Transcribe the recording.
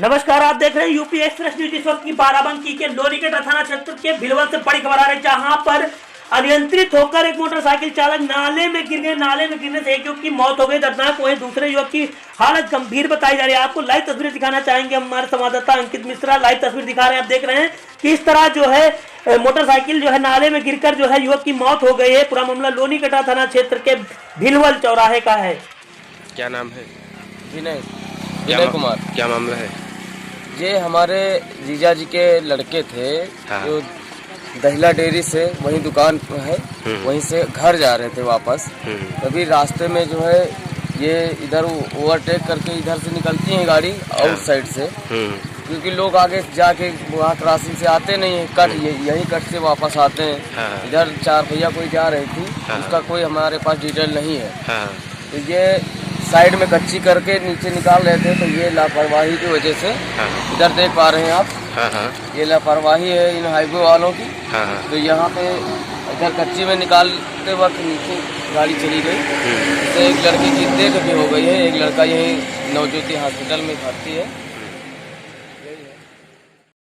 नमस्कार, आप देख रहे हैं यूपी एक्सप्रेस न्यूज। इस वक्त की बाराबंकी के लोनीगढ़ थाना क्षेत्र के भिलवल से बड़ी खबर आ रही है, जहां पर अनियंत्रित होकर एक मोटरसाइकिल चालक नाले में गिर गए। नाले में गिरने से एक युवक की मौत हो गई। दर्दनाक वहीं दूसरे युवक की हालत गंभीर बताई जा रही है। आपको लाइव तस्वीर दिखाना चाहेंगे, हमारे संवाददाता अंकित मिश्रा लाइव तस्वीर दिखा रहे हैं। आप देख रहे हैं कि इस तरह जो है मोटरसाइकिल जो है नाले में गिरकर जो है युवक की मौत हो गई है। पूरा मामला लोनीगढ़ थाना क्षेत्र के भिलवल चौराहे का है। क्या नाम है? विनय कुमार। क्या मामला है? ये हमारे जीजा जी के लड़के थे। हाँ। जो दहिला डेयरी से वही दुकान है, वहीं से घर जा रहे थे वापस। तभी रास्ते में जो है ये इधर ओवरटेक करके इधर से निकलती है गाड़ी आउट साइड से, क्योंकि लोग आगे जाके वहाँ क्रॉसिंग से आते नहीं है, कट यही कट से वापस आते हैं। हाँ। इधर चार पहिया कोई जा रही थी, हाँ। उसका कोई हमारे पास डिटेल नहीं है। हाँ। तो ये साइड में कच्ची करके नीचे निकाल रहे थे, तो ये लापरवाही की वजह से इधर देख पा रहे हैं आप। ये लापरवाही है इन हाईवे वालों की। तो यहाँ पे इधर कच्ची में निकालते वक्त नीचे गाड़ी चली गई। इससे एक लड़के की डेथ भी हो गई है। एक लड़का यहीं नवज्योति हॉस्पिटल में भर्ती है।